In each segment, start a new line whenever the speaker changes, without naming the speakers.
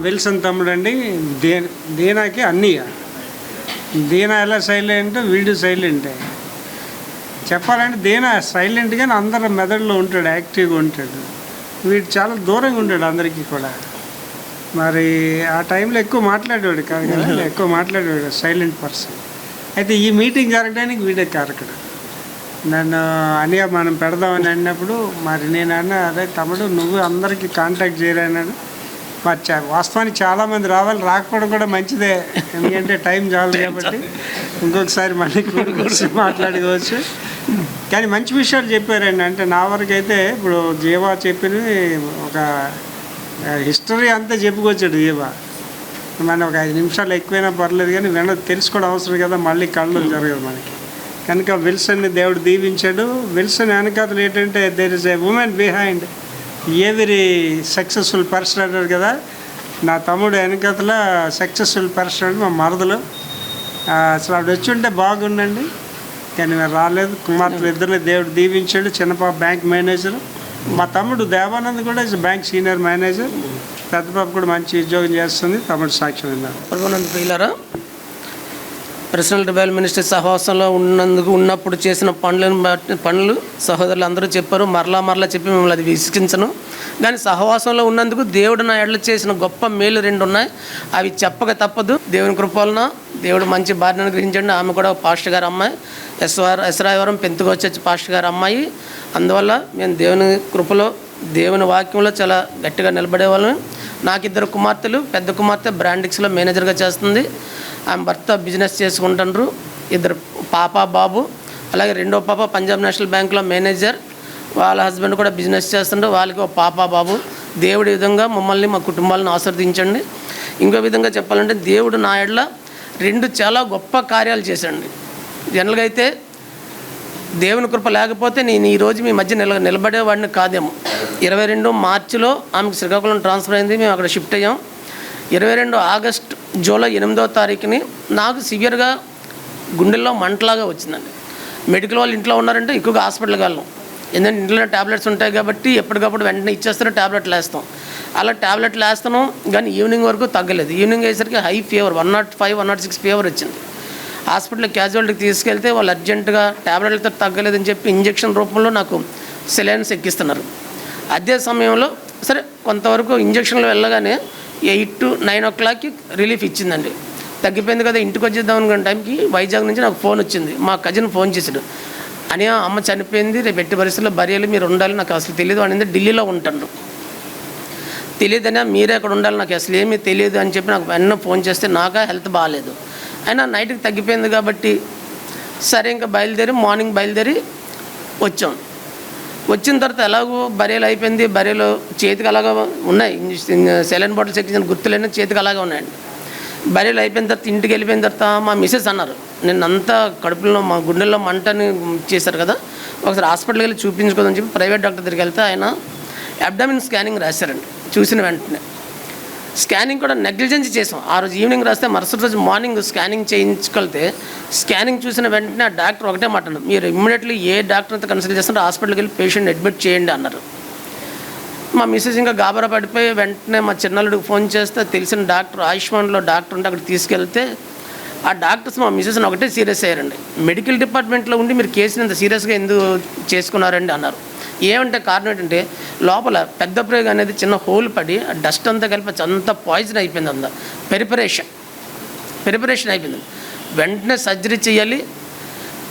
Wilson తమ్ముడు అండి. దీనాకి అన్నయ్య. దీనా ఎలా సైలెంట్, వీడు సైలెంటే. చెప్పాలంటే దీనా సైలెంట్ కానీ అందరి మెదడులో ఉంటాడు, యాక్టివ్గా ఉంటాడు. వీడు చాలా దూరంగా ఉంటాడు అందరికీ కూడా. మరి ఆ టైంలో ఎక్కువ మాట్లాడేవాడు కాదు కదా, ఎక్కువ మాట్లాడేవాడు, సైలెంట్ పర్సన్. అయితే ఈ మీటింగ్ జరగడానికి వీడే కారకుడు. నన్ను అని మనం పెడదామని అన్నప్పుడు మరి నేను అన్నా, అదే తమ్ముడు నువ్వు అందరికీ కాంటాక్ట్ చేయలేనాడు. మరి వాస్తవానికి చాలామంది రావాలి, రాకపోవడం కూడా మంచిదే, ఎందుకంటే టైం చాలు కాబట్టి ఇంకొకసారి మళ్ళీ కూర్చొని మాట్లాడుకోవచ్చు. కానీ మంచి విషయాలు చెప్పారండి. అంటే నా వరకు అయితే ఇప్పుడు జీవా చెప్పినవి ఒక హిస్టరీ అంతా చెప్పుకొచ్చాడు జీవా. మన ఒక 5 నిమిషాలు ఎక్కువైనా పర్లేదు కానీ తెలుసుకోవడం అవసరం కదా, మళ్ళీ కళ్ళు జరగదు మనకి. కనుక విల్సన్ని దేవుడు దీవించాడు. విల్సన్ వెనకాతలు ఏంటంటే there is a women behind every successful person అంటారు కదా. నా తమ్ముడు వెనకాతల సక్సెస్ఫుల్ పర్సన్ మా మరదలు. అసలు ఆవిడ వచ్చి ఉంటే బాగుండండి, కానీ రాలేదు. కుమార్తెలు ఇద్దరిని దేవుడు దీవించాడు. చిన్నపాప బ్యాంక్ మేనేజర్, మా తమ్ముడు దేవానంద్ కూడా బ్యాంక్ సీనియర్ మేనేజర్. పెద్ద పాప కూడా మంచి ఉద్యోగం చేస్తుంది. తమ్ముడు సాక్ష్యం విన్నారు.
పరమానంద ప్రియులారా, పర్సనల్ డెవలప్మెంట్ మినిస్ట్రీ సహవాసంలో ఉన్నప్పుడు చేసిన పనులు సహోదరులు అందరూ చెప్పారు. మరలా చెప్పి మిమ్మల్ని అది విసిగించను. కానీ సహవాసంలో ఉన్నందుకు దేవుడు నా ఎడలు చేసిన గొప్ప మేలు 2 ఉన్నాయి. అవి చెప్పక తప్పదు. దేవుని కృపలన దేవుడు మంచి భార్యను గ్రహించండి. ఆమె కూడా పాస్టర్ గారు అమ్మాయి, ఎస్రాయవరం పెంతుకొచ్చే పాస్టర్ గారు అమ్మాయి. అందువల్ల మేము దేవుని కృపలో దేవుని వాక్యంలో చాలా గట్టిగా నిలబడేవాళ్ళం. నాకు 2 కుమార్తెలు. పెద్ద కుమార్తె బ్రాండిక్స్లో మేనేజర్గా చేస్తుంది. ఆమె భర్త బిజినెస్ చేసుకుంటున్నారు. 2 పాప బాబు. అలాగే 2వ పాప పంజాబ్ నేషనల్ బ్యాంక్లో మేనేజర్. వాళ్ళ హస్బెండ్ కూడా బిజినెస్ చేస్తుండ్రు. వాళ్ళకి ఒక పాప బాబు. దేవుడి విధంగా మమ్మల్ని మా కుటుంబాలను ఆశీర్వదించండి. ఇంకో విధంగా చెప్పాలంటే దేవుడు నా ఎడల 2 చాలా గొప్ప కార్యాలు చేశాడండి. జనరల్గా అయితే దేవుని కృప లేకపోతే నేను ఈరోజు మీ మధ్య నిలబడేవాడిని కాదేమో. 22 మార్చిలో ఆమెకు శ్రీకాకుళం ట్రాన్స్ఫర్ అయింది. మేము అక్కడ షిఫ్ట్ అయ్యాం. 22 ఆగస్ట్ జూలై 8వ తారీఖుని నాకు సివియర్గా గుండెల్లో మంటలాగా వచ్చిందండి. మెడికల్ వాళ్ళు ఇంట్లో ఉన్నారంటే ఎక్కువగా హాస్పిటల్కి వెళ్ళాం. ఎందుకంటే ఇంట్లో ట్యాబ్లెట్స్ ఉంటాయి కాబట్టి ఎప్పటికప్పుడు వెంటనే ఇచ్చేస్తారు, ట్యాబ్లెట్లు వేస్తాం. అలా ట్యాబ్లెట్లు వేస్తాను కానీ ఈవినింగ్ వరకు తగ్గలేదు. ఈవినింగ్ అయ్యేసరికి హై ఫీవర్ 105, 106 ఫీవర్ వచ్చింది. హాస్పిటల్కి క్యాజువాలిటీకి తీసుకెళ్తే వాళ్ళు అర్జెంటుగా ట్యాబ్లెట్లతో తగ్గలేదని చెప్పి ఇంజెక్షన్ రూపంలో నాకు సెలైన్స్ ఎక్కిస్తున్నారు. అదే సమయంలో సరే కొంతవరకు ఇంజక్షన్లు వెళ్ళగానే 8 to 9 o'clock రిలీఫ్ ఇచ్చిందండి. తగ్గిపోయింది కదా, ఇంటికి వచ్చేద్దాం అనుకున్న టైంకి వైజాగ్ నుంచి నాకు ఫోన్ వచ్చింది. మా కజిన్ ఫోన్ చేశాడు. అని అమ్మ చనిపోయింది, రేపు ఎట్టి పరిస్థితుల్లో బర్యాలు మీరు ఉండాలి, నాకు అసలు తెలియదు అనేది ఢిల్లీలో ఉంటాను. తెలియదనే మీరే అక్కడ ఉండాలి, నాకు అసలు ఏమీ తెలియదు అని చెప్పి నాకు వెన్న ఫోన్ చేస్తే నాకు హెల్త్ బాగాలేదు. అయినా నైట్కి తగ్గిపోయింది కాబట్టి సరే ఇంకా మార్నింగ్ బయలుదేరి వచ్చాం. వచ్చిన తర్వాత ఎలాగో బర్రెలు అయిపోయింది. బర్రెలు చేతికి అలాగా ఉన్నాయి, సెలైన్ బాటిల్స్ ఎక్కించిన గుర్తులైనా చేతికి అలాగే ఉన్నాయండి. బర్రెలు అయిపోయిన తర్వాత ఇంటికి వెళ్ళిపోయిన తర్వాత మా మిసెస్ అన్నారు, నేను అంతా కడుపులో మా గుండెల్లో మంటని చేశారు కదా, ఒకసారి హాస్పిటల్కి వెళ్ళి చూపించుకోదని చెప్పి ప్రైవేట్ డాక్టర్ దగ్గరికి వెళ్తే ఆయన అబ్డామిన్ స్కానింగ్ రాశారండి. చూసిన వెంటనే స్కానింగ్ కూడా నెగ్లిజెన్స్ చేసాం. ఆ రోజు ఈవినింగ్ రాస్తే మరుసటి రోజు మార్నింగ్ స్కానింగ్ చేయించుకెళ్తే స్కానింగ్ చూసిన వెంటనే ఆ డాక్టర్ ఒకటే మాట అన్నారు, మీరు ఇమ్మీడియట్లీ ఏ డాక్టర్ అంతా కన్సల్ట్ చేస్తారో హాస్పిటల్కి వెళ్ళి పేషెంట్ అడ్మిట్ చేయండి అన్నారు. మా మిస్సెస్ ఇంకా గాబరా పడిపోయి వెంటనే మా చిన్నల్లుడికి ఫోన్ చేస్తే తెలిసిన డాక్టర్ ఆయుష్మాన్లో డాక్టర్ ఉంటే అక్కడికి తీసుకెళ్తే ఆ డాక్టర్స్ మా మిస్సెస్ని ఒకటే సీరియస్ అయ్యారండి. మెడికల్ డిపార్ట్మెంట్లో ఉండి మీరు కేసుని ఇంత సీరియస్గా ఎందుకు చేసుకున్నారండి అన్నారు. ఏమంటే కారణం ఏంటంటే లోపల పెద్ద ప్రేగ్ అనేది చిన్న హోల్ పడి ఆ డస్ట్ అంతా కలిపి అంతా పాయిజన్ అయిపోయింది. అంతా ప్రిపరేషన్ అయిపోయింది. వెంటనే సర్జరీ చేయాలి.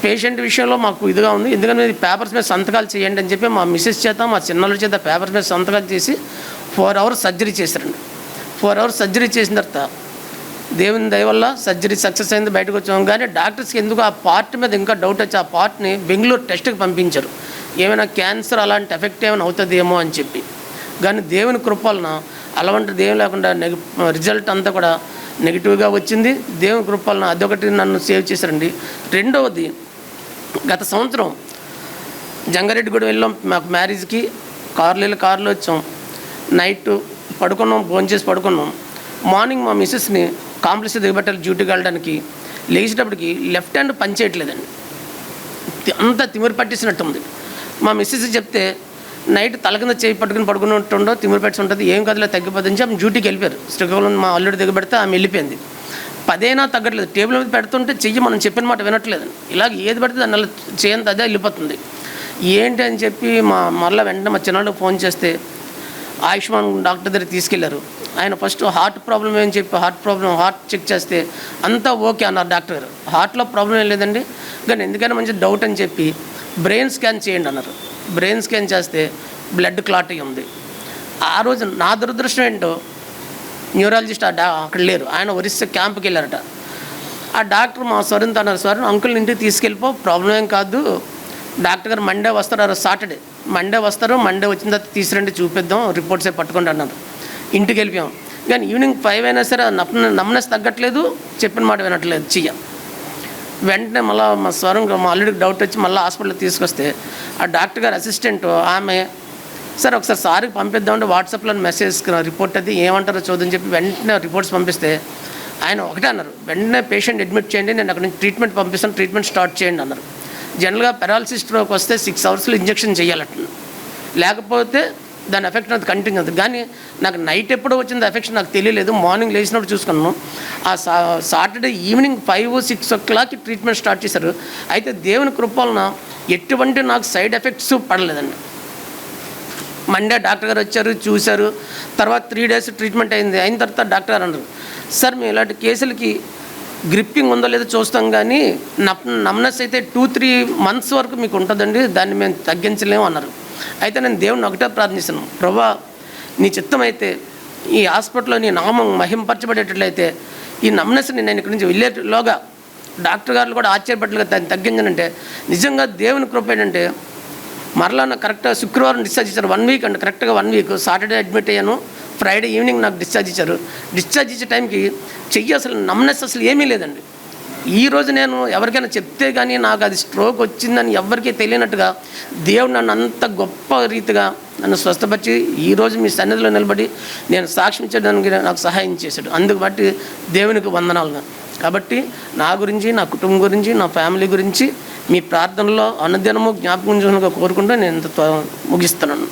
పేషెంట్ విషయంలో మాకు ఇదిగా ఉంది, ఎందుకంటే పేపర్స్ మీద సంతకాలు చేయండి అని చెప్పి మా మిస్సెస్ చేత మా చిన్నల చేత పేపర్స్ మీద సంతకాలు చేసి 4 hours సర్జరీ చేశారండి. 4 hours సర్జరీ చేసిన తర్వాత దేవుని దయ వల్ల సర్జరీ సక్సెస్ అయింది, బయటకు వచ్చాము. కానీ డాక్టర్స్కి ఎందుకు ఆ పార్ట్ మీద ఇంకా డౌట్ వచ్చి ఆ పార్ట్ని బెంగళూరు టెస్ట్కి పంపించారు, ఏమైనా క్యాన్సర్ అలాంటి ఎఫెక్ట్ ఏమైనా అవుతుందేమో అని చెప్పి. కానీ దేవుని కృపలన అలాంటిది ఏం లేకుండా రిజల్ట్ అంతా కూడా నెగిటివ్గా వచ్చింది. దేవుని కృపలన అదొకటి నన్ను సేవ్ చేశారండి. రెండవది, గత సంవత్సరం జంగారెడ్డిగూడ వెళ్ళాం మాకు మ్యారేజ్కి. కారులో వచ్చాం. నైట్ పడుకున్నాం, భోంచేసి పడుకున్నాం. మార్నింగ్ మా మిస్సెస్ని కాంప్లెక్స్ దిగబట్టాలి డ్యూటీకి వెళ్ళడానికి. లేచేటప్పటికి లెఫ్ట్ హ్యాండ్ పనిచేయట్లేదండి, అంతా తిమిరి పట్టేసినట్టు ఉంది. మా మిస్సెస్ చెప్తే నైట్ తల కింద చేయి పట్టుకుని పడుకున్నట్టుండో తిమ్మిరి పెట్టి ఉంటుంది, ఏం కదలే తగ్గిపోతుంది ఆమె డ్యూటీకి వెళ్ళిపోయారు. శ్రీకాకుళం మా అల్లుడి దగ్గర పెడితే ఆమె వెళ్ళిపోయింది. 10 అయినా తగ్గట్లేదు. టేబుల్ మీద పెడుతుంటే చెయ్యి మనం చెప్పిన మాట వినట్లేదు. ఇలాగ ఏది పడితే దాన్ని అలా చేయంత అదే వెళ్ళిపోతుంది. ఏంటి అని చెప్పి మరలా వెంటనే మా చిన్నవాళ్ళకి ఫోన్ చేస్తే ఆయుష్మాన్ డాక్టర్ దగ్గర తీసుకెళ్లారు. ఆయన ఫస్ట్ హార్ట్ ప్రాబ్లం ఏమని చెప్పి హార్ట్ చెక్ చేస్తే అంతా ఓకే అన్నారు డాక్టర్ గారు. హార్ట్లో ప్రాబ్లం ఏం లేదండి, కానీ ఎందుకైనా మంచి డౌట్ అని చెప్పి బ్రెయిన్ స్కాన్ చేయండి అన్నారు. బ్రెయిన్ స్కాన్ చేస్తే బ్లడ్ క్లాట్ అయ్యి ఉంది. ఆ రోజు నా దురదృష్టం ఏంటో న్యూరాలజిస్ట్ అక్కడ లేరు, ఆయన ఒరిస్సా క్యాంప్కి వెళ్ళారట. ఆ డాక్టర్ మా స్వరంతో అన్నారు, స్వరం అంకుల్ ఇంటికి తీసుకెళ్ళిపో, ప్రాబ్లం ఏం కాదు, డాక్టర్ గారు మండే వస్తారు, సాటర్డే మండే వస్తారు, మండే వచ్చిన తర్వాత తీసుకురండి చూపిద్దాం, రిపోర్ట్సే పట్టుకోండి అన్నారు. ఇంటికి వెళ్ళిపోయాం. కానీ ఈవినింగ్ 5 అయినా సరే నమ్మనెస్ తగ్గట్లేదు, చెప్పిన మాట వినట్లేదు చెయ్య. వెంటనే మళ్ళీ మా స్వరం మా అల్లుడికి డౌట్ వచ్చి మళ్ళీ హాస్పిటల్కి తీసుకొస్తే ఆ డాక్టర్ గారు అసిస్టెంట్ ఆమె సార్ ఒకసారి సార్కి పంపిద్దామంటే వాట్సాప్లో మెసేజ్ రిపోర్ట్ అది ఏమంటారో చూద్దని చెప్పి వెంటనే రిపోర్ట్స్ పంపిస్తే ఆయన ఒకటే అన్నారు, వెంటనే పేషెంట్ అడ్మిట్ చేయండి, నేను అక్కడ నుంచి ట్రీట్మెంట్ పంపిస్తాను, ట్రీట్మెంట్ స్టార్ట్ చేయండి అన్నారు. జనరల్గా పెరాలసిస్ స్ట్రోక్ వస్తే 6 అవర్స్లో ఇంజెక్షన్ చేయాలట, లేకపోతే దాని ఎఫెక్ట్ అది కంటిన్యూ అవుతుంది. కానీ నాకు నైట్ ఎప్పుడో వచ్చింది ఎఫెక్షన్ నాకు తెలియలేదు, మార్నింగ్ లేచినప్పుడు చూసుకున్నాను. ఆ Saturday evening 5-6 o'clock treatment start చేశారు. అయితే దేవుని కృపలన ఎటువంటి నాకు సైడ్ ఎఫెక్ట్స్ పడలేదండి. మండే డాక్టర్ గారు వచ్చారు, చూశారు. తర్వాత 3 days ట్రీట్మెంట్ అయింది. అయిన తర్వాత డాక్టర్ గారు అన్నారు, సార్ మేము ఇలాంటి కేసులకి గ్రిప్పింగ్ ఉందో లేదో చూస్తాం, కానీ నమ్నెస్ అయితే 2-3 months వరకు మీకు ఉంటుందండి, దాన్ని మేము తగ్గించలేము అన్నారు. అయితే నేను దేవుడిని ఒకటే ప్రార్థిస్తాను, ప్రభా నీ చిత్తం అయితే ఈ హాస్పిటల్లో నీ నామం మహింపరచబడేటట్లయితే ఈ నమ్నెస్ని నేను ఇక్కడి నుంచి వెళ్ళేలోగా డాక్టర్ గారు కూడా ఆశ్చర్యపడ్డలుగా దాన్ని తగ్గించనంటే నిజంగా దేవుని కృప ఏంటంటే మరలా నాకు కరెక్ట్గా శుక్రవారం డిశ్చార్జ్ ఇచ్చారు. 1 week అండి, కరెక్ట్గా 1 week. సాటర్డే అడ్మిట్ అయ్యాను, ఫ్రైడే ఈవినింగ్ నాకు డిశ్చార్జ్ ఇచ్చారు. డిశ్చార్జ్ ఇచ్చే టైంకి చెయ్యి అసలు నమ్నెస్ అసలు ఏమీ లేదండి. ఈరోజు నేను ఎవరికైనా చెప్తే కానీ నాకు అది స్ట్రోక్ వచ్చిందని ఎవరికీ తెలియనట్టుగా దేవుడు నన్ను అంత గొప్ప రీతిగా నన్ను స్వస్థపరిచి ఈరోజు మీ సన్నిధిలో నిలబడి నేను సాక్ష్యం ఇచ్చడానికి నాకు సహాయం చేశాడు. అందుకు బట్టి దేవునికి వందనాలు. కాబట్టి నా గురించి, నా కుటుంబం గురించి, నా ఫ్యామిలీ గురించి మీ ప్రార్థనలో అనుదినము జ్ఞాపకం కోరుకుంటూ నేను ముగిస్తున్నాను.